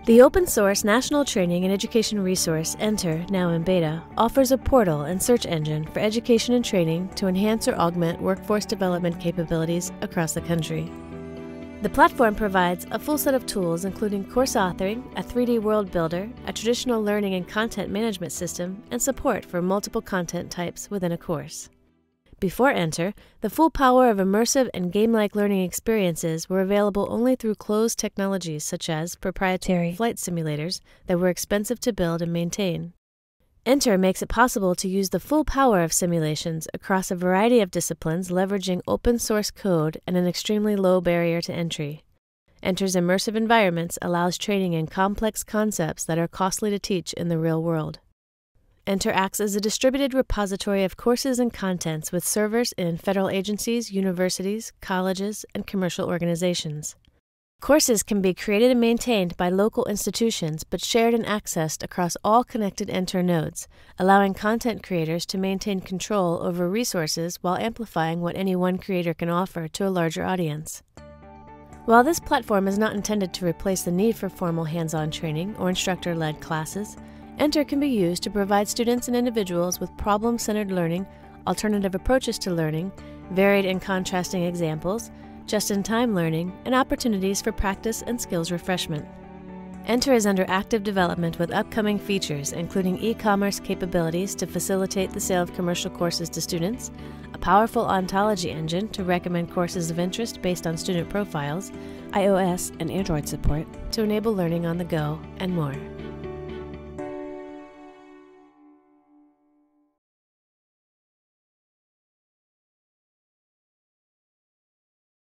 The open-source National Training and Education resource, Enter, now in beta, offers a portal and search engine for education and training to enhance or augment workforce development capabilities across the country. The platform provides a full set of tools including course authoring, a 3D world builder, a traditional learning and content management system, and support for multiple content types within a course. Before Enter, the full power of immersive and game-like learning experiences were available only through closed technologies such as proprietary flight simulators that were expensive to build and maintain. Enter makes it possible to use the full power of simulations across a variety of disciplines leveraging open-source code and an extremely low barrier to entry. Enter's immersive environments allows training in complex concepts that are costly to teach in the real world. Enter acts as a distributed repository of courses and contents with servers in federal agencies, universities, colleges, and commercial organizations. Courses can be created and maintained by local institutions but shared and accessed across all connected Enter nodes, allowing content creators to maintain control over resources while amplifying what any one creator can offer to a larger audience. While this platform is not intended to replace the need for formal hands-on training or instructor-led classes, Enter can be used to provide students and individuals with problem-centered learning, alternative approaches to learning, varied and contrasting examples, just-in-time learning, and opportunities for practice and skills refreshment. Enter is under active development with upcoming features including e-commerce capabilities to facilitate the sale of commercial courses to students, a powerful ontology engine to recommend courses of interest based on student profiles, iOS and Android support to enable learning on the go, and more.